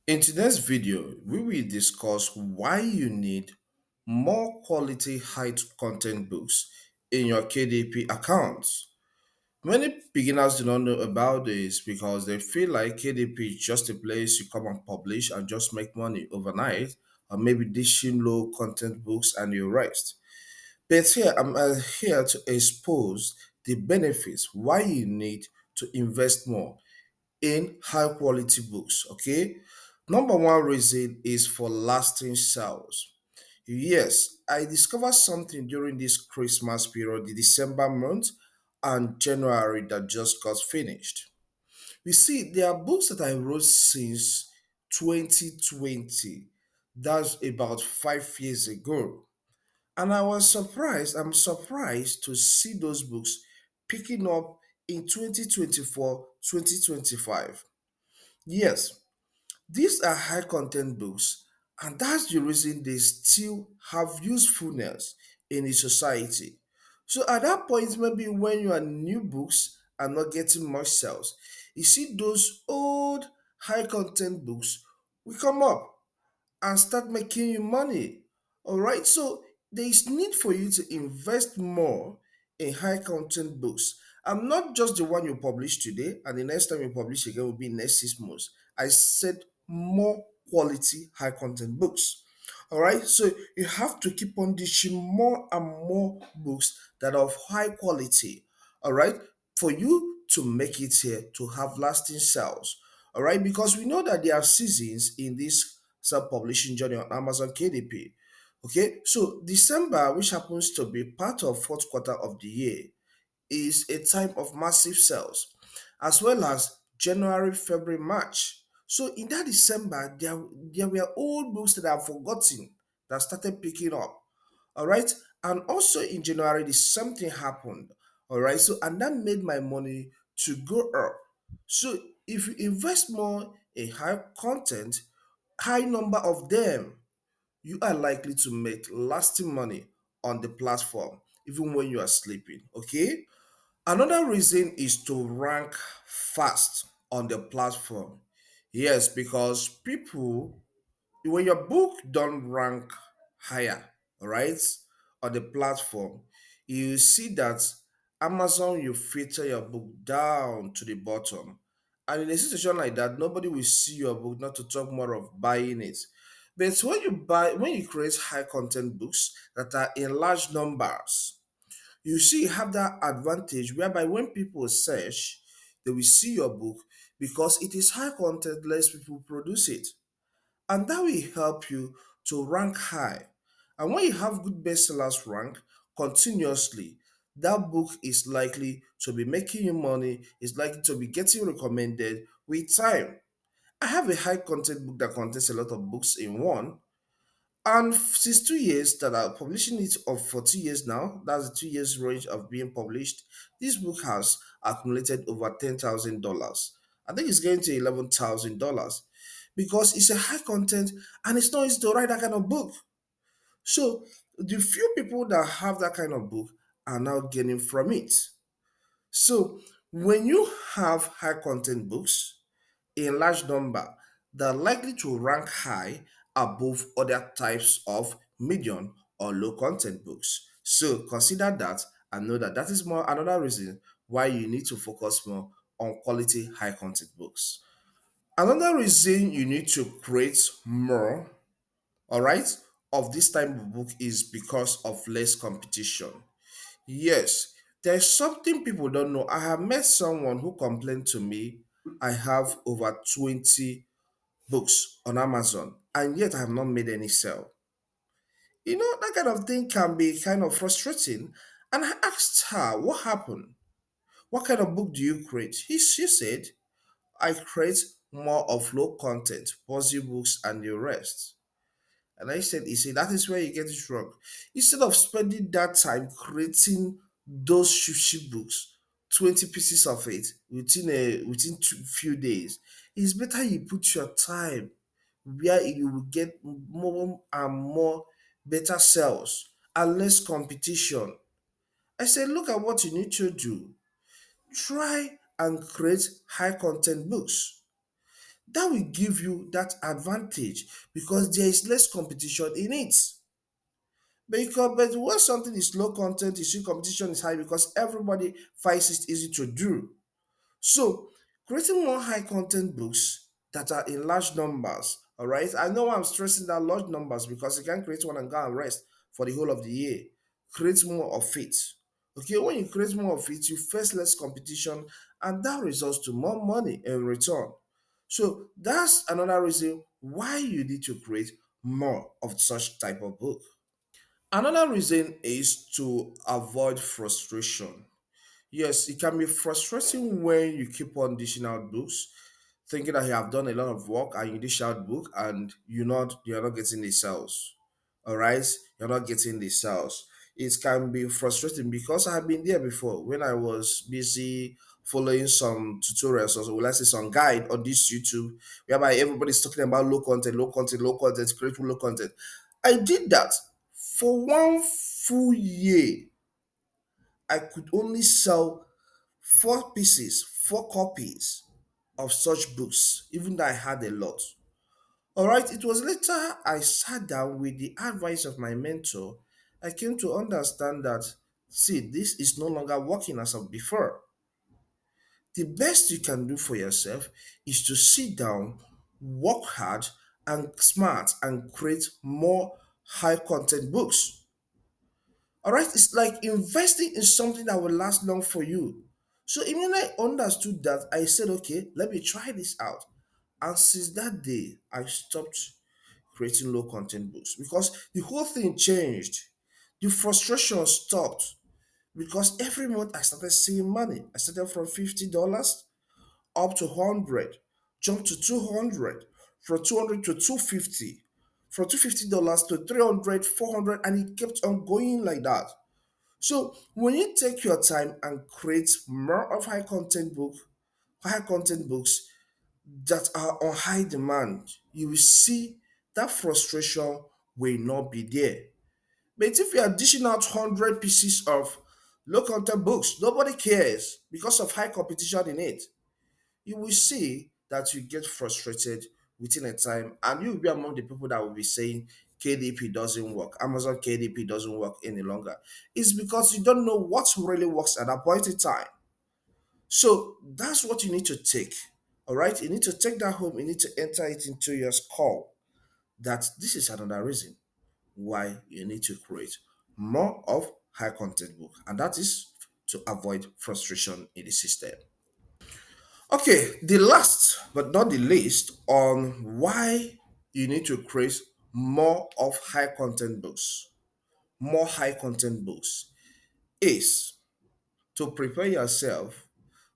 In today's video, we will discuss why you need more quality high content books in your KDP accounts. Many beginners do not know about this because they feel like KDP is just a place you come and publish and just make money overnight, or maybe dishing low content books and you rest. But here I'm here to expose the benefits why you need to invest more in high quality books. Okay, number one reason is for lasting sales. Yes, I discovered something during this Christmas period, the December month and January that just got finished. You see, there are books that I wrote since 2020. That's about 5 years ago. And I'm surprised to see those books picking up in 2024, 2025. Yes, these are high content books, and that's the reason they still have usefulness in a society. So at that point, maybe when your new books are not getting much sales, you see those old high content books will come up and start making you money. All right. So there is need for you to invest more in high content books. I'm not just the one you publish today, and the next time you publish again will be next 6 months. I said more quality high content books. All right. So you have to keep on dishing more and more books that are of high quality. All right. For you to make it here to have lasting sales. All right. Because we know that there are seasons in this self-publishing journey on Amazon KDP. Okay, so December, which happens to be part of fourth quarter of the year, is a time of massive sales, as well as January, February, March. So in that December, there were old books that I've forgotten that started picking up. All right. And also in January, the same thing happened. All right. So, and that made my money to go up. So, if you invest more in high content, high number of them, you are likely to make lasting money on the platform, even when you are sleeping. Okay. Another reason is to rank fast on the platform. Yes, because people, when your book don't rank higher, right, on the platform, you see that Amazon you filter your book down to the bottom. And in a situation like that, nobody will see your book, not to talk more of buying it. But when you create high content books that are in large numbers, you see you have that advantage whereby when people search, they will see your book because it is high content, less people produce it, and that will help you to rank high. And when you have good bestsellers rank continuously, that book is likely to be making you money, is likely to be getting recommended with time. I have a high content book that contains a lot of books in one, and since 2 years that I'm publishing it of for 2 years now, that's the 2 years range of being published. This book has accumulated over $10,000. I think it's going to $11,000 because it's a high content and it's not easy to write that kind of book. So the few people that have that kind of book are now gaining from it. So when you have high content books, in large number that are likely to rank high above other types of medium or low content books. So consider that and know that that is more another reason why you need to focus more on quality high content books. Another reason you need to create more, all right, of this type of book is because of less competition. Yes, there's something people don't know. I have met someone who complained to me I have over 20 books on Amazon, and yet I have not made any sale. You know, that kind of thing can be kind of frustrating. And I asked her, what happened? What kind of book do you create? She said, I create more of low content, puzzle books, and the rest. And I said, he said, that is where you get it wrong. Instead of spending that time creating those shishi books, 20 pieces of it within few days, it's better you put your time where you will get more and more better sales and less competition. I said, look at what you need to do. Try and create high content books. That will give you that advantage because there is less competition in it. But when something is low content, you see competition is high because everybody finds it easy to do. So, creating more high content books that are in large numbers, all right? I know I'm stressing that large numbers because you can't create one and go and rest for the whole of the year. Create more of it. Okay, when you create more of it, you face less competition and that results to more money in return. So, that's another reason why you need to create more of such type of book. Another reason is to avoid frustration. Yes, it can be frustrating when you keep on dishing out books, thinking that you have done a lot of work and you dish out book and you're not getting the sales. All right, you're not getting the sales. It can be frustrating because I have been there before when I was busy following some tutorials or let's say some guide on this YouTube, whereby everybody's talking about low content, low content, low content, creating low content. I did that for one full year. I could only sell four copies of such books, even though I had a lot. All right, it was later I sat down with the advice of my mentor. I came to understand that, see, this is no longer working as of before. The best you can do for yourself is to sit down, work hard, and smart, and create more high content books. All right, it's like investing in something that will last long for you. So immediately I understood that, I said, okay, let me try this out. And since that day, I stopped creating low content books because the whole thing changed. The frustration stopped because every month I started seeing money. I started from $50 up to 100, jumped to 200, from 200 to 250, from $250 to 300, 400, and it kept on going like that. So when you take your time and create more of high content books that are on high demand, you will see that frustration will not be there. But if you are dishing out 100 pieces of low content books, nobody cares because of high competition in it. You will see that you get frustrated within a time, and you will be among the people that will be saying KDP doesn't work, Amazon KDP doesn't work any longer. It's because you don't know what really works at that point in time. So that's what you need to take. All right, you need to take that home, you need to enter it into your skull that this is another reason why you need to create more of high content book, and that is to avoid frustration in the system. Okay, the last but not the least on why you need to create more of high content books, more high content books is to prepare yourself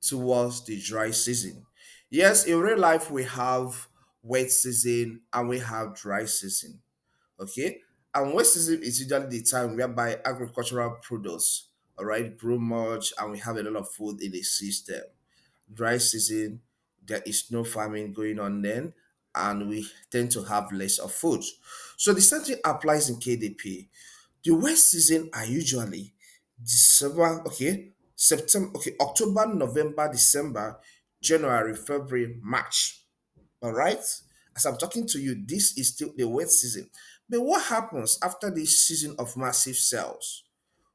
towards the dry season. Yes, in real life we have wet season and we have dry season. Okay, and wet season is usually the time whereby agricultural products, all right, grow much and we have a lot of food in the system. Dry season, there is no farming going on then, and we tend to have less of food. So the same thing applies in KDP. The wet season are usually December, okay, September, okay, October, November, December, January, February, March. All right. As I'm talking to you, this is still the wet season. But what happens after this season of massive sales?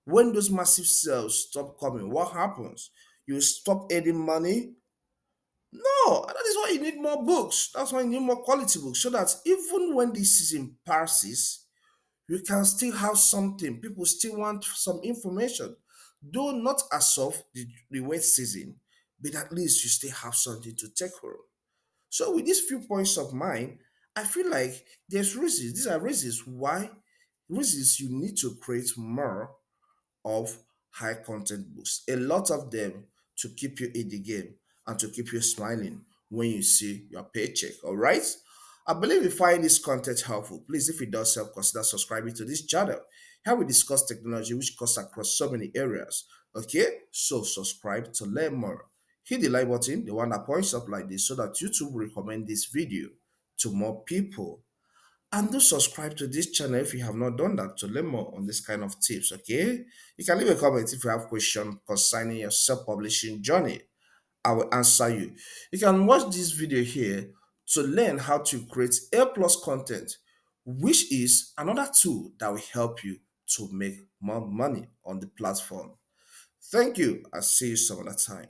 When those massive sales stop coming, what happens? You stop earning money. No, and that is why you need more books. That's why you need more quality books so that even when this season passes, you can still have something. People still want some information, though not as of the wet season, but at least you still have something to take home. So, with these few points of mine, I feel like there's reasons. These are reasons you need to create more of high content books. A lot of them to keep you in the game and to keep you smiling when you see your paycheck. All right. I believe you find this content helpful. Please, if it does help, consider subscribing to this channel. Here we discuss technology which cuts across so many areas. Okay, so subscribe to learn more. Hit the like button, the one that points up like this, so that YouTube will recommend this video to more people. And do subscribe to this channel if you have not done that to learn more on this kind of tips, okay? You can leave a comment if you have question concerning your self-publishing journey. I will answer you. You can watch this video here to learn how to create A plus content, which is another tool that will help you to make more money on the platform. Thank you. I'll see you some other time.